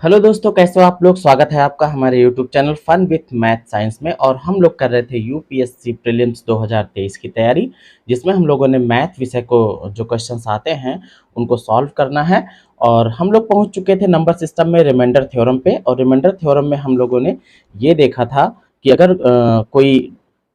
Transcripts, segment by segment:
Hello दोस्तों, कैसे हो आप लोग। स्वागत है आपका हमारे YouTube channel fun with math science में। और हम लोग कर रहे थे यूपीएससी प्रीलिम्स 2023 की तैयारी, जिसमें हम लोगों ने मैथ विषय को जो क्वेश्चंस आते हैं उनको सॉल्व करना है। और हम लोग पहुंच चुके थे नंबर सिस्टम में रिमाइंडर थ्योरम पे। और रिमाइंडर थ्योरम में हम लोगों ने ये देखा था कि अगर कोई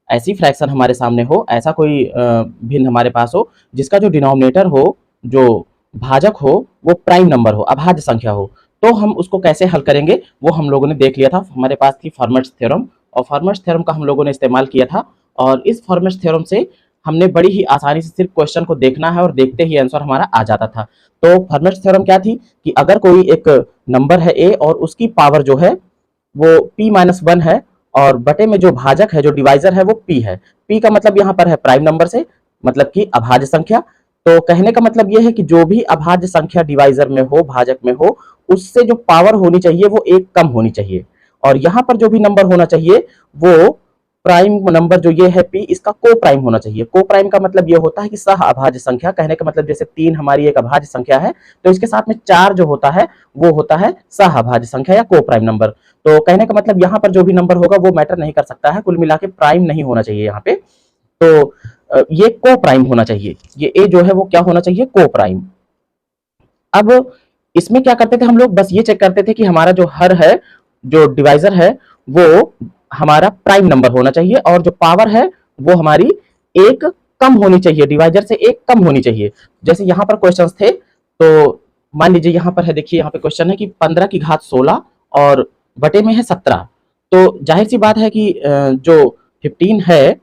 ऐसी फ्रैक्शन हमारे सामने हो, ऐसा कोई भिन्न हमारे पास हो जिसका जो डिनोमिनेटर हो, जो भाजक हो, वो प्राइम नंबर हो, अभाज्य संख्या हो, तो हम उसको कैसे हल करेंगे वो हम लोगों ने देख लिया था। हमारे पास थी फॉर्मेट्स थ्योरम, और फॉर्मेट्स थ्योरम का हम लोगों ने इस्तेमाल किया था। और इस फॉर्मेट्स थ्योरम से हमने बड़ी ही आसानी से सिर्फ क्वेश्चन को देखना है और देखते ही आंसर हमारा आ जाता था। तो फॉर्मेट्स थ्योरम क्या थी कि अगर कोई एक नंबर है ए और उसकी पावर जो है वो p-1 है, और बटे में जो भाजक है, जो डिवाइजर है, वो p है। p का मतलब यहाँ पर है प्राइम नंबर से, मतलब कि अभाज्य संख्या। तो कहने का मतलब ये है कि जो भी अभाज्य संख्या डिवाइजर में हो, भाजक में हो, उससे जो पावर होनी चाहिए वो एक कम होनी चाहिए। और यहाँ पर जो भी नंबर होना चाहिए वो प्राइम नंबर जो ये है p, इसका को प्राइम होना चाहिए। को प्राइम का मतलब ये होता है कि सह अभाज्य संख्या। कहने का मतलब जैसे 3 हमारी एक अभाज्य संख्या है, तो इसके साथ में 4 जो होता है वो होता है सह अभाज्य संख्या या को प्राइम नंबर। तो कहने का मतलब यहाँ पर जो भी नंबर होगा वो मैटर नहीं कर सकता है, कुल मिला के प्राइम नहीं होना चाहिए यहाँ पे। तो ये को प्राइम होना चाहिए, ये ए जो है वो क्या होना चाहिए, को प्राइम। अब इसमें क्या करते थे हम लोग, बस ये चेक करते थे कि हमारा जो हर है, जो डिवाइजर है, वो हमारा प्राइम नंबर होना चाहिए, और जो पावर है वो हमारी एक कम होनी चाहिए, डिवाइजर से एक कम होनी चाहिए। जैसे यहाँ पर क्वेश्चंस थे, तो मान लीजिए यहाँ पर है, देखिए यहाँ पे क्वेश्चन है कि 15 की घात 16 और बटे में है 17। तो जाहिर सी बात है कि जो 15 है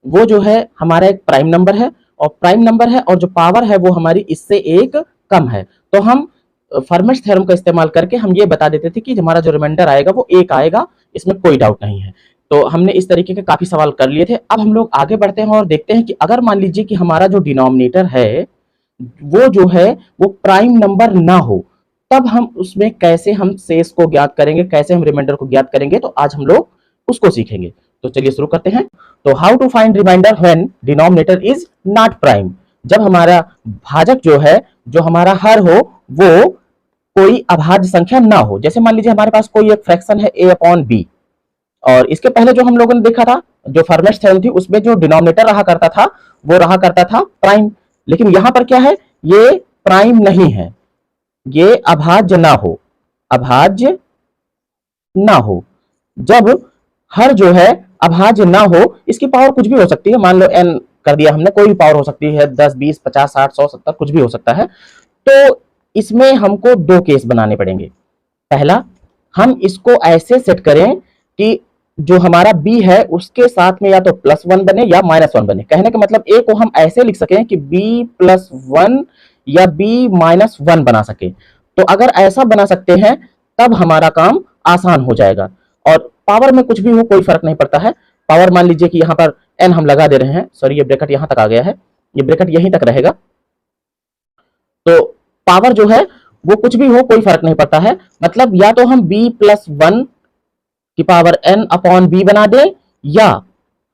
वो जो है हमारा एक प्राइम नंबर है, और प्राइम नंबर है और जो पावर है वो हमारी इससे एक कम है। तो हम फॉर्मेट्स थ्योरम का इस्तेमाल करके हम ये बता देते थे कि हमारा जो रिमाइंडर आएगा वो एक आएगा, इसमें कोई डाउट नहीं है। तो हमने इस तरीके के काफी सवाल कर लिए थे। अब हम लोग आगे बढ़ते हैं और देखते हैं कि अगर मान लीजिए कि हमारा जो डिनोमिनेटर है वो जो है वो प्राइम नंबर ना हो, तब हम उसमें कैसे हम शेष को ज्ञात करेंगे, कैसे हम रिमाइंडर को ज्ञात करेंगे। तो आज हम लोग उसको सीखेंगे। तो चलिए शुरू करते हैं। तो how to find reminder when denominator is not prime. जब हमारा भाजक जो है, जो हमारा हर हो, वो कोई अभाज्य संख्या ना हो। जैसे मान लीजिए हमारे पास कोई एक फ्रैक्शन है a अपॉन b, और इसके पहले जो हम लोगों ने देखा था, जो फॉर्मेट्स थ्योरम थी, उसमें जो डिनोमिनेटर रहा करता था वो रहा करता था प्राइम। लेकिन यहां पर क्या है, ये प्राइम नहीं है, ये अभाज्य ना हो, अभाज्य ना हो। जब हर जो है अभाज्य ना हो, इसकी पावर कुछ भी हो सकती है। मान लो n कर दिया हमने, कोई भी पावर हो सकती है, 10, 20, 50, 60, 100, 70, कुछ भी हो सकता है। तो इसमें हमको दो केस बनाने पड़ेंगे। पहला, हम इसको ऐसे सेट करें कि जो हमारा b है उसके साथ में या तो +1 बने या -1 बने। कहने का मतलब a को हम ऐसे लिख सकें कि b+1 या b-1 बना सके। तो अगर ऐसा बना सकते हैं तब हमारा काम आसान हो जाएगा। और पावर में कुछ भी हो, कोई फर्क नहीं पड़ता है। पावर मान लीजिए कि यहाँ पर n हम लगा दे रहे हैं, सॉरी ये ब्रैकेट यहाँ तक आ गया है, ये ब्रैकेट यहीं तक रहेगा। तो पावर जो है वो कुछ भी हो, कोई फर्क नहीं पड़ता है। मतलब या तो हम b+1 की पावर n अपॉन b बना दें, या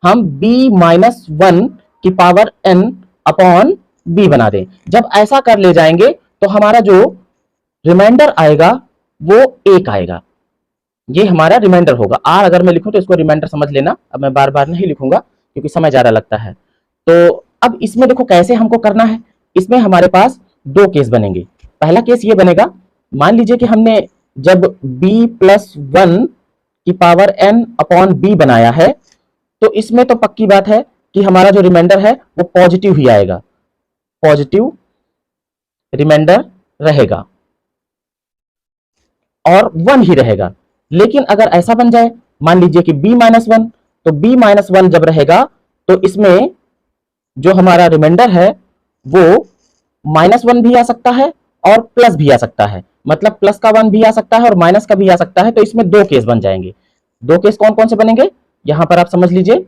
हम b-1 की पावर n अपॉन b बना दें। जब ऐसा कर ले जाएंगे तो हमारा जो रिमाइंडर आएगा वो 1 आएगा। ये हमारा रिमाइंडर होगा। r अगर मैं लिखूं तो इसको रिमाइंडर समझ लेना, अब मैं बार बार नहीं लिखूंगा क्योंकि समय ज्यादा लगता है। तो अब इसमें देखो कैसे हमको करना है। इसमें हमारे पास दो केस बनेंगे। पहला केस ये बनेगा, मान लीजिए कि हमने जब b+1 की पावर n अपॉन b बनाया है, तो इसमें तो पक्की बात है कि हमारा जो रिमाइंडर है वो पॉजिटिव ही आएगा, पॉजिटिव रिमाइंडर रहेगा और 1 ही रहेगा। लेकिन अगर ऐसा बन जाए, मान लीजिए कि b-1, तो b-1 जब रहेगा तो इसमें जो हमारा रिमाइंडर है वो -1 भी आ सकता है और प्लस भी आ सकता है। मतलब प्लस का 1 भी आ सकता है और माइनस का भी आ सकता है। तो इसमें दो केस बन जाएंगे। दो केस कौन कौन से बनेंगे, यहां पर आप समझ लीजिए।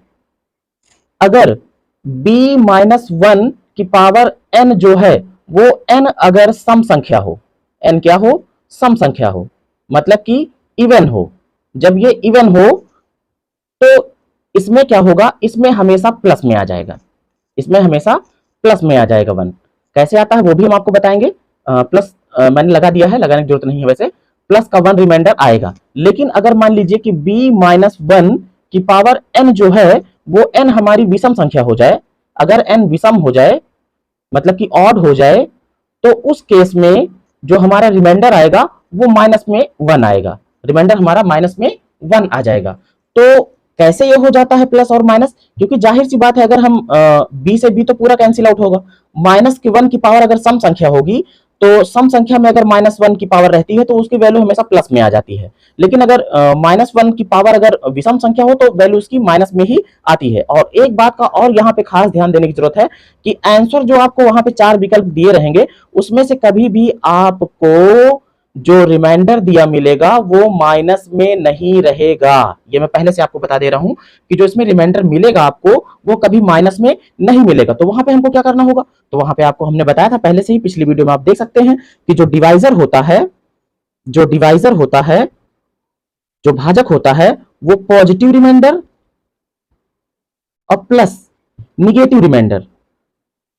अगर b-1 की पावर n जो है वो n अगर सम संख्या हो, n क्या हो, सम संख्या हो, मतलब कि इवन हो। जब ये इवन हो तो इसमें क्या होगा, इसमें हमेशा प्लस में आ जाएगा, इसमें हमेशा प्लस में आ जाएगा 1। कैसे आता है वो भी हम आपको बताएंगे। प्लस मैंने लगा दिया है, लगाने की जरूरत नहीं है वैसे। प्लस का 1 रिमाइंडर आएगा। लेकिन अगर मान लीजिए कि b माइनस 1 की पावर n जो है वो n हमारी विषम संख्या हो जाए, अगर n विषम हो जाए मतलब कि ऑड हो जाए, तो उस केस में जो हमारा रिमाइंडर आएगा वो माइनस में 1 आएगा, रिमाइंडर हमारा माइनस में 1 आ जाएगा। तो कैसे ये हो जाता है प्लस और माइनस, क्योंकि जाहिर सी बात है अगर हम b से b तो पूरा कैंसिल आउट होगा, माइनस की 1 की पावर अगर सम संख्या होगी तो सम संख्या में अगर माइनस 1 की पावर रहती है तो उसकी वैल्यू हमेशा प्लस में आ जाती है। लेकिन अगर माइनस 1 की पावर अगर विषम संख्या हो तो वैल्यू उसकी माइनस में ही आती है। और एक बात का और यहाँ पे खास ध्यान देने की जरूरत है कि आंसर जो आपको वहां पे 4 विकल्प दिए रहेंगे उसमें से कभी भी आपको जो रिमाइंडर दिया मिलेगा वो माइनस में नहीं रहेगा। ये मैं पहले से आपको बता दे रहा हूं कि जो इसमें रिमाइंडर मिलेगा आपको वो कभी माइनस में नहीं मिलेगा। तो वहां पे हमको क्या करना होगा, तो वहां पे आपको हमने बताया था पहले से ही, पिछली वीडियो में आप देख सकते हैं कि जो डिवाइजर होता है, जो डिवाइजर होता है, जो भाजक होता है वो पॉजिटिव रिमाइंडर और plus negative reminder,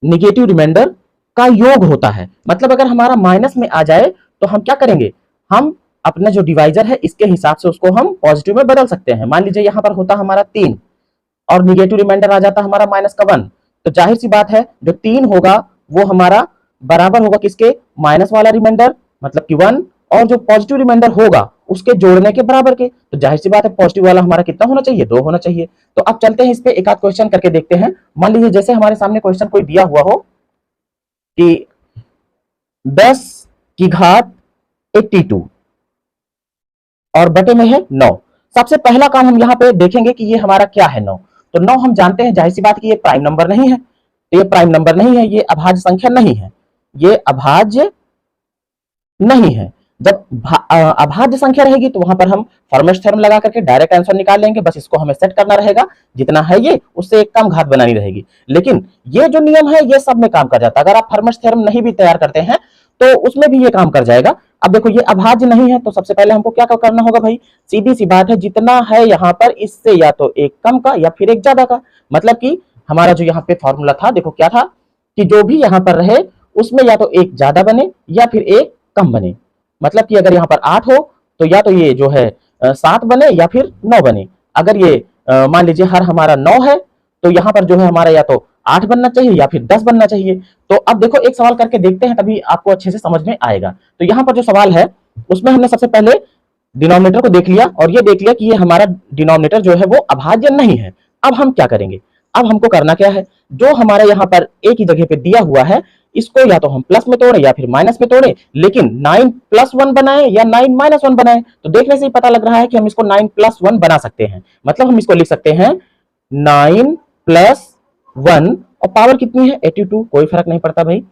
negative reminder का योग होता है। मतलब अगर हमारा माइनस में आ जाए तो हम क्या करेंगे, हम अपना जो डिवाइजर है इसके हिसाब से उसको हम पॉजिटिव में बदल सकते हैं। मान लीजिए यहां पर होता हमारा 3 और निगेटिव रिमाइंडर आ जाता हमारा माइनस का 1, तो जाहिर सी बात है जो 3 होगा वो हमारा बराबर होगा किसके, माइनस वाला रिमाइंडर मतलब कि 1, और जो पॉजिटिव रिमाइंडर होगा उसके जोड़ने के बराबर के। तो जाहिर सी बात है पॉजिटिव वाला हमारा कितना होना चाहिए, 2 होना चाहिए। तो अब चलते हैं इस पे एक आध क्वेश्चन करके देखते हैं। मान लीजिए जैसे हमारे सामने क्वेश्चन कोई दिया हुआ हो कि 10 की घात 82 और बटे में है 9। सबसे पहला काम हम यहाँ पे देखेंगे कि ये हमारा क्या है 9। तो 9 हम जानते हैं जाहिर सी बात कि ये प्राइम नंबर नहीं है, तो ये प्राइम नंबर नहीं है, ये अभाज्य संख्या नहीं है, ये अभाज्य नहीं है। जब अभाज्य संख्या रहेगी तो वहां पर हम फॉर्मेट थ्योरम लगा करके डायरेक्ट आंसर निकाल लेंगे, बस इसको हमें सेट करना रहेगा, जितना है ये उससे एक कम घात बनानी रहेगी। लेकिन ये जो नियम है ये सब में काम कर जाता है, अगर आप फॉर्मेट थ्योरम नहीं भी तैयार करते हैं तो उसमें भी ये काम कर जाएगा। अब देखो ये अभाज्य नहीं है तो सबसे पहले हमको क्या करना होगा भाई, सीधी सी बात है जितना है यहाँ पर इससे या तो एक कम का या फिर एक ज्यादा का। मतलब कि हमारा जो यहाँ पे फॉर्मूला था देखो क्या था कि जो भी यहाँ पर रहे उसमें या तो एक ज्यादा बने या फिर एक कम बने। मतलब कि अगर यहाँ पर 8 हो तो या तो ये जो है 7 बने या फिर 9 बने। अगर ये मान लीजिए हर हमारा 9 है तो यहाँ पर जो है हमारा या तो 8 बनना चाहिए या फिर 10 बनना चाहिए। तो अब देखो एक सवाल करके देखते हैं तभी आपको अच्छे से समझ में आएगा। तो यहाँ पर जो सवाल है उसमें हमने सबसे पहले डिनोमिनेटर को देख लिया और ये देख लिया कि ये हमारा डिनोमिनेटर जो है वो अभाज्य नहीं है। अब हम क्या करेंगे, अब हमको करना क्या है, जो हमारे यहाँ पर एक ही जगह पे दिया हुआ है इसको या तो हम प्लस में तोड़े या फिर माइनस में तोड़े, लेकिन 9 प्लस 1 बनाए या 9 माइनस 1 बनाए। तो देखने से ही पता लग रहा है कि हम इसको 9 प्लस 1 बना सकते हैं। मतलब हम इसको लिख सकते हैं 9 प्लस 1 और पावर कितनी है 82, कोई फर्क नहीं पड़ता भाई,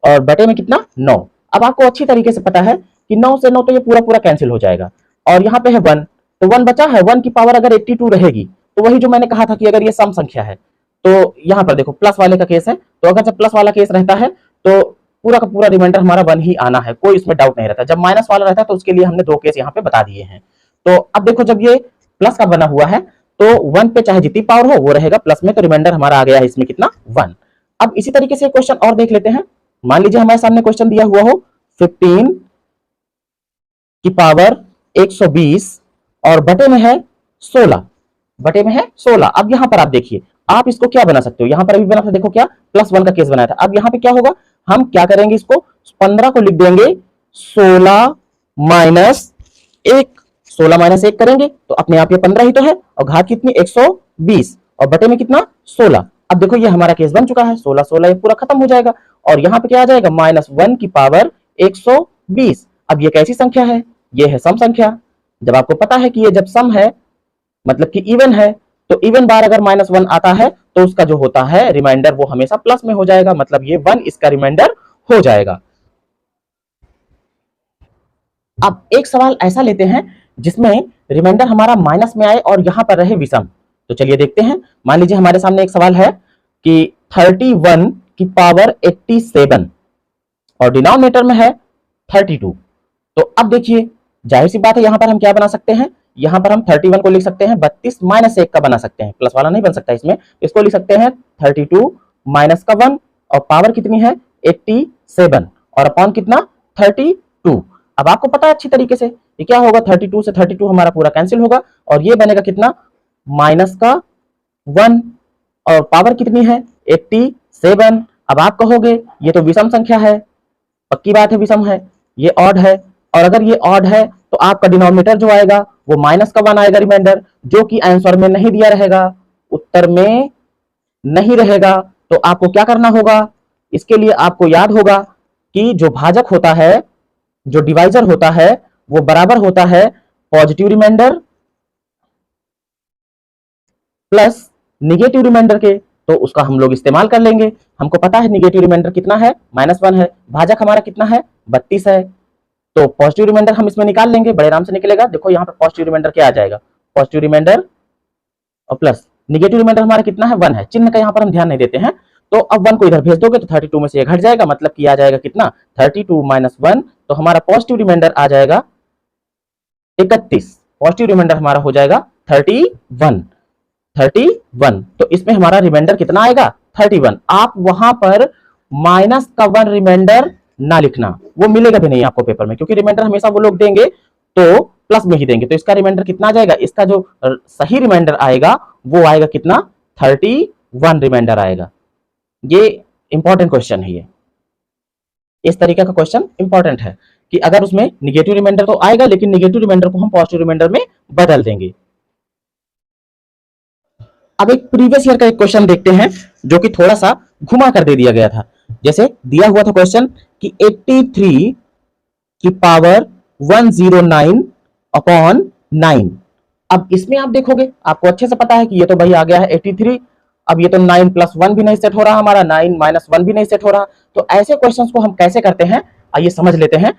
और बटे में कितना 9। अब आपको अच्छी तरीके से पता है कि 9 से 9 तो ये पूरा पूरा कैंसिल हो जाएगा और यहाँ पे है 1, तो 1 बचा है, 1 की पावर अगर 82 रहेगी तो वही जो मैंने कहा था कि अगर ये सम संख्या है तो यहाँ पर देखो प्लस वाले का केस है, तो अगर जब प्लस वाला केस रहता है तो पूरा का पूरा रिमाइंडर हमारा 1 ही आना है, कोई इसमें डाउट नहीं रहता। जब माइनस वाला रहता है तो उसके लिए हमने 2 केस यहाँ पे बता दिए हैं। तो अब देखो जब ये प्लस का बना हुआ है तो 1 पे चाहे जितनी पावर हो वो रहेगा प्लस में, तो रिमाइंडर हमारा आ गया है इसमें कितना 1। अब इसी तरीके से क्वेश्चन और देख लेते हैं। मान लीजिए हमारे सामने क्वेश्चन दिया हुआ हो 15 की पावर 120 और बटे में है 16, बटे में है 16। अब यहां पर आप देखिए आप इसको क्या बना सकते हो, यहां पर अभी बना था देखो क्या प्लस 1 का केस बनाया था। अब यहां पे क्या होगा, हम क्या करेंगे, इसको 15 को लिख देंगे 16 माइनस 1, 16 माइनस 1 करेंगे तो अपने आप ये 15 ही तो है, और घात कितनी 120 और बटे में कितना 16। अब देखो ये हमारा केस बन चुका है, 16 16 ये पूरा खत्म हो जाएगा और यहाँ पे क्या आ जाएगा माइनस 1 की पावर 120। अब ये कैसी संख्या है, ये है सम संख्या। जब आपको पता है कि ये जब सम है मतलब कि इवन है, तो इवन बार अगर माइनस 1 आता है तो उसका जो होता है रिमाइंडर वो हमेशा प्लस में हो जाएगा, मतलब ये 1 इसका रिमाइंडर हो जाएगा। अब एक सवाल ऐसा लेते हैं जिसमें रिमाइंडर हमारा माइनस में आए और यहां पर रहे विषम। तो चलिए देखते हैं। मान लीजिए हमारे सामने एक सवाल है कि 31 की पावर 87 और डिनोमिनेटर में है 32। तो अब देखिए जाहिर सी बात है यहां पर हम क्या बना सकते हैं, यहां पर हम 31 को लिख सकते हैं 32 माइनस 1 का बना सकते हैं, प्लस वाला नहीं बन सकता इसमें, इसको लिख सकते हैं 32 माइनस का 1 और पावर कितनी है 87 और अपॉन कितना 32। अब आपको पता है अच्छी तरीके से ये क्या होगा, 32 से 32 हमारा पूरा कैंसिल होगा और ये बनेगा कितना, माइनस का 1। और पावर कितनी है, 87। अब आप कहोगे ये तो विषम संख्या है, पक्की बात है विषम है, ये ऑड है, और अगर ये ऑड है तो आपका डिनोमिनेटर जो आएगा वो माइनस का 1 आएगा रिमाइंडर, जो कि आंसर में नहीं दिया रहेगा, उत्तर में नहीं रहेगा। तो आपको क्या करना होगा, इसके लिए आपको याद होगा कि जो भाजक होता है, जो डिवाइजर होता है, वो बराबर होता है positive reminder plus negative reminder के। तो उसका हम लोग इस्तेमाल कर लेंगे। हमको पता है निगेटिव रिमाइंडर कितना है, -1 है, भाजक हमारा कितना है, 32 है। तो पॉजिटिव रिमाइंडर हम इसमें निकाल लेंगे, बड़े आराम से निकलेगा। देखो यहाँ पर पॉजिटिव रिमाइंडर क्या आ जाएगा, पॉजिटिव रिमाइंडर और प्लस निगेटिव रिमाइंडर हमारा कितना है, 1 है। चिन्ह का यहाँ पर हम ध्यान नहीं देते हैं, तो अब 1 को इधर भेज दोगे तो 32 में से ये घट जाएगा, मतलब कि आ जाएगा कितना, 32 माइनस 1। तो हमारा पॉजिटिव रिमाइंडर आ जाएगा 31। पॉजिटिव रिमाइंडर हमारा हो जाएगा 31। तो इसमें हमारा रिमाइंडर कितना आएगा, 31। आप वहां पर माइनस का 1 रिमाइंडर ना लिखना, वो मिलेगा भी नहीं आपको पेपर में, क्योंकि रिमाइंडर हमेशा वो लोग देंगे तो प्लस में ही देंगे। तो इसका रिमाइंडर कितना आ जाएगा, इसका जो सही रिमाइंडर आएगा वो आएगा कितना, 31 रिमाइंडर आएगा। ये इंपॉर्टेंट क्वेश्चन है, ये इस तरीके का क्वेश्चन इंपॉर्टेंट है कि अगर उसमें निगेटिव रिमाइंडर तो आएगा, लेकिन निगेटिव रिमाइंडर को हम पॉजिटिव रिमाइंडर में बदल देंगे। अब एक प्रीवियस ईयर का एक क्वेश्चन देखते हैं जो कि थोड़ा सा घुमा कर दे दिया गया था। जैसे दिया हुआ था क्वेश्चन कि 83 की पावर 109 अपॉन 9। अब इसमें आप देखोगे, आपको अच्छे से पता है कि ये तो भाई आ गया है 83। अब ये तो 9 प्लस 1 भी नहीं सेट हो रहा हमारा, 9 माइनस 1 भी नहीं सेट हो रहा। तो ऐसे क्वेश्चंस को हम कैसे करते हैं, आइए समझ लेते हैं।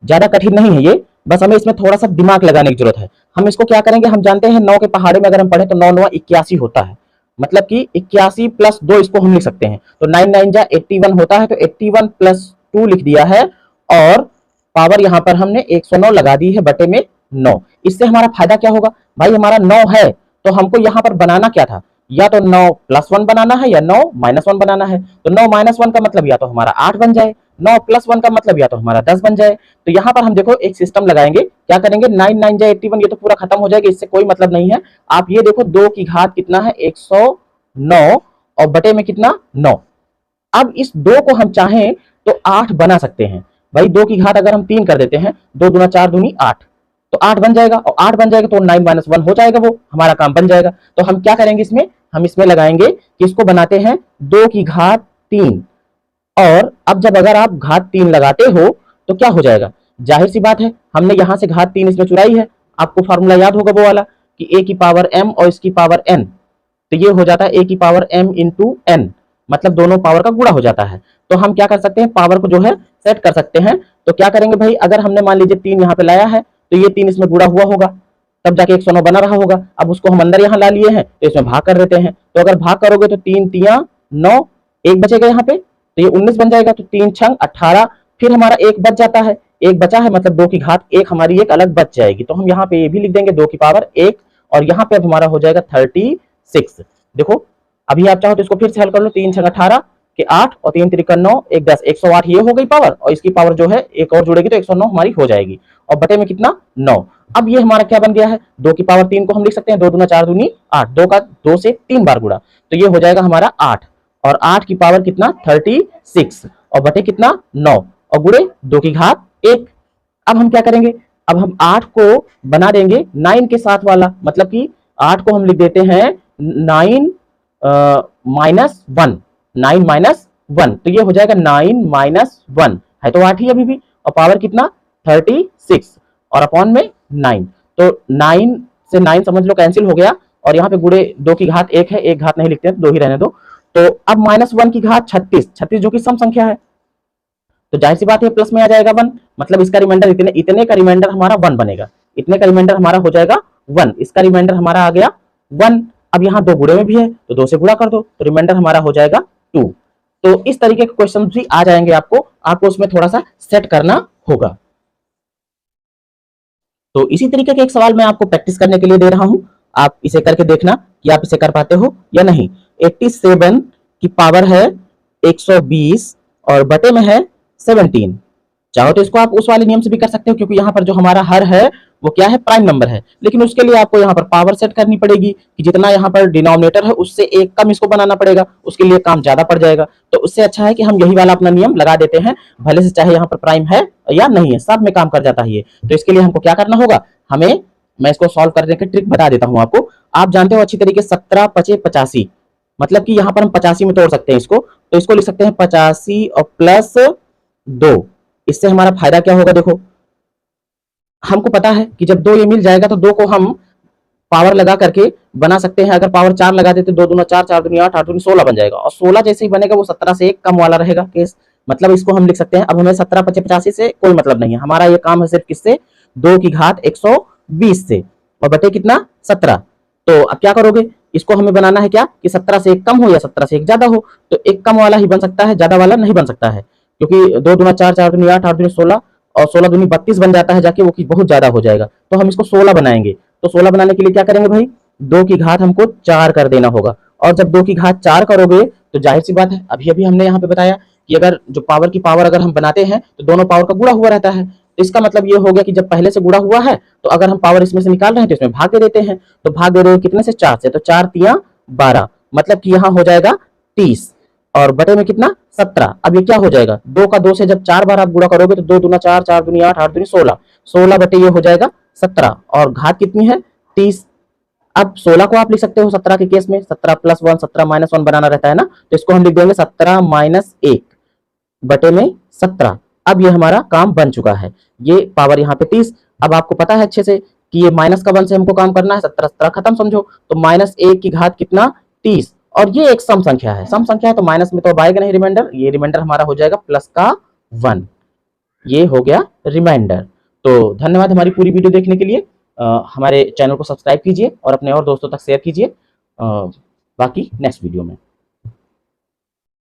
ज्यादा कठिन नहीं है ये, बस हमें इसमें थोड़ा सा दिमाग लगाने की जरूरत है। हम इसको क्या करेंगे, हम जानते हैं 9 के पहाड़े में अगर हम पढ़े तो 9 9 81 होता है, मतलब कि 81 प्लस 2 इसको हम लिख सकते हैं। तो 9 9 जा 81 होता है, तो 81 प्लस 2 लिख दिया है, और पावर यहाँ पर हमने 109 लगा दी है बटे में 9। इससे हमारा फायदा क्या होगा, भाई हमारा 9 है तो हमको यहाँ पर बनाना क्या था, या तो 9 प्लस 1 बनाना है या 9 माइनस 1 बनाना है। तो 9 माइनस 1 का मतलब या तो हमारा 8 बन जाए, 9 प्लस 1 का मतलब या तो हमारा 10 बन जाए। तो यहाँ पर हम देखो एक सिस्टम लगाएंगे, क्या करेंगे, 9 9 जा 81, ये तो पूरा खत्म हो जाएगा, इससे कोई मतलब नहीं है। आप ये देखो 2 की घात कितना है, 109, और बटे में कितना, 9। अब इस 2 को हम चाहें तो 8 बना सकते हैं। भाई 2 की घात अगर हम 3 कर देते हैं, 2 दूना 4 दूनी 8, तो 8 बन जाएगा, और 8 बन जाएगा तो 9 माइनस 1 हो जाएगा, वो हमारा काम बन जाएगा। तो हम क्या करेंगे इसमें, हम इसमें लगाएंगे कि इसको बनाते हैं 2 की घात 3। और अब जब अगर आप घात 3 लगाते हो तो क्या हो जाएगा, जाहिर सी बात है हमने यहां से घात 3 इसमें चुराई है। आपको फॉर्मूला याद होगा वो वाला कि a की पावर m और इसकी पावर n, तो ये हो जाता है a की पावर m इंटू n, मतलब दोनों पावर का गुणा हो जाता है। तो हम क्या कर सकते हैं, पावर को जो है सेट कर सकते हैं। तो क्या करेंगे भाई, अगर हमने मान लीजिए 3 यहाँ पे लाया है तो ये 3 इसमें गुणा हुआ होगा, तब जाके 109 बना रहा होगा। अब उसको हम अंदर यहाँ ला लिए हैं तो इसमें भाग कर देते हैं। तो अगर भाग करोगे तो 3 तिया 9, एक बचेगा यहाँ पे, तो ये 19 बन जाएगा। तो 3 छंग 18, फिर हमारा एक बच जाता है, एक बचा है, मतलब 2 की घात 1 हमारी एक अलग बच जाएगी। तो हम यहाँ पे ये भी लिख देंगे 2 की पावर 1, और यहाँ पे अब हमारा हो जाएगा 36। देखो अभी आप चाहो तो इसको फिर से हल कर लो, 3 छंग 18 के 8 और 3 त्रिक 9, 1 10, 108 ये हो गई पावर, और इसकी पावर जो है एक और जुड़ेगी तो 109 हमारी हो जाएगी, और बटे में कितना, 9। अब ये हमारा क्या बन गया है, 2 की पावर 3 को हम लिख सकते हैं 2 दूना 4 दूनी 8, 2 का 2 से 3 बार गुणा, तो ये हो जाएगा हमारा 8, और 8 की पावर कितना, 36, और बटे कितना, 9, और गुणे 2 की घात 1। अब हम क्या करेंगे, अब हम 8 को बना देंगे 9 के साथ वाला, मतलब कि 8 को हम लिख देते हैं 9 माइनस 1, 9 माइनस 1, तो ये हो जाएगा 9 माइनस 1 है तो 8 ही अभी भी, और पावर कितना, 36, और अपॉन में 9। तो 9 से 9 समझ लो कैंसिल हो गया, और यहाँ पे गुणे 2 की घात 1 है, एक घात नहीं लिखते हैं, 2 ही रहने दो। तो अब -1 की घात 36 जो कि सम संख्या है, तो जाहिर सी बात है प्लस में आ जाएगा 1, मतलब इसका रिमाइंडर इतने का रिमाइंडर हमारा 1 बनेगा, इतने का रिमाइंडर हमारा हो जाएगा 1, इसका रिमाइंडर हमारा आ गया 1। अब यहाँ 2 गुणे में भी है तो 2 से गुणा कर दो, तो रिमाइंडर हमारा हो जाएगा 2। तो इस तरीके के क्वेश्चन भी आ जाएंगे, आपको उसमें थोड़ा सा सेट करना होगा। तो इसी तरीके के एक सवाल मैं आपको प्रैक्टिस करने के लिए दे रहा हूं, आप इसे करके देखना कि आप इसे कर पाते हो या नहीं। 87 की पावर है 120 और बटे में है 17। चाहो तो इसको आप उस वाले नियम से भी कर सकते हो, क्योंकि यहाँ पर जो हमारा हर है वो क्या है, प्राइम नंबर है। लेकिन उसके लिए आपको यहाँ पर पावर सेट करनी पड़ेगी कि जितना यहाँ पर डिनोमिनेटर है उससे एक कम इसको बनाना पड़ेगा, उसके लिए काम ज्यादा पड़ जाएगा। तो उससे अच्छा है कि हम यही वाला अपना नियम लगा देते हैं, भले से चाहे यहाँ पर प्राइम है या नहीं है, सब में काम कर जाता है ये। तो इसके लिए हमको क्या करना होगा, हमें, मैं इसको सॉल्व करने की ट्रिक बता देता हूँ आपको। आप जानते हो अच्छी तरीके, 17 पचे 85, मतलब कि यहाँ पर हम 85 में तोड़ सकते हैं इसको, तो इसको लिख सकते हैं 85 और प्लस 2। इससे हमारा फायदा क्या होगा, देखो हमको पता है कि जब 2 ये मिल जाएगा तो 2 को हम पावर लगा करके बना सकते हैं। अगर पावर 4 लगा देते, 2 दूना 4, 4 दूनी 8, 8 दूनी 16 बन जाएगा। और 16 जैसे ही बनेगा वो 17 से एक कम वाला रहेगा केस, मतलब इसको हम लिख सकते हैं। अब हमें 17 पचे 85 से कोई मतलब नहीं है, हमारा ये काम है सिर्फ किससे, 2 की घात 120 से, और बटे कितना, 17। तो अब क्या करोगे, इसको हमें बनाना है क्या कि 17 से एक कम हो या 17 से एक ज्यादा हो। तो एक कम वाला ही बन सकता है, ज्यादा वाला नहीं बन सकता है, क्योंकि 2 दूना 4, 4 दूनी 8, 8 दूनी 16 और 16 दूनी 32 बन जाता है जाके, वो बहुत ज्यादा हो जाएगा। तो हम इसको 16 बनाएंगे। तो 16 बनाने के लिए क्या करेंगे भाई, 2 की घात हमको 4 कर देना होगा। और जब 2 की घात 4 करोगे तो जाहिर सी बात है, अभी अभी हमने यहाँ पे बताया कि अगर जो पावर की पावर अगर हम बनाते हैं तो दोनों पावर का गुणा हुआ रहता है। तो इसका मतलब ये हो गया कि जब पहले से गुणा हुआ है तो अगर हम पावर इसमें से निकाल रहे हैं तो इसमें भाग दे देते हैं। तो भाग दे रहे हैं कितने से, 4 से, तो 4 तिया 12, मतलब कि यहाँ हो जाएगा 30 और बटे में कितना, 17। अब ये क्या हो जाएगा, 2 का 2 से जब 4 बार आप गुणा करोगे तो 2 दूना 4, 4 दूनी 8, 8 दूनी 16, 16 बटे ये हो जाएगा 17 और घात कितनी है, 30। अब 16 को आप लिख सकते हो 17 के केस में 17 प्लस 1, 17 माइनस 1 बनाना रहता है ना, तो इसको हम लिख देंगे 17 माइनस 1 बटे में 17। अब ये हमारा काम बन चुका है, ये पावर यहाँ पे 30। अब आपको पता है अच्छे से कि ये माइनस का 1 से हमको काम करना है, 17 17 खत्म समझो। तो माइनस 1 की घात कितना, 30। और ये एक सम संख्या है, सम संख्या है तो माइनस में तो अब आएगा नहीं रिमाइंडर, ये रिमाइंडर हमारा हो जाएगा प्लस का 1। ये हो गया रिमाइंडर। तो धन्यवाद हमारी पूरी वीडियो देखने के लिए। हमारे चैनल को सब्सक्राइब कीजिए और अपने और दोस्तों तक शेयर कीजिए। बाकी नेक्स्ट वीडियो में।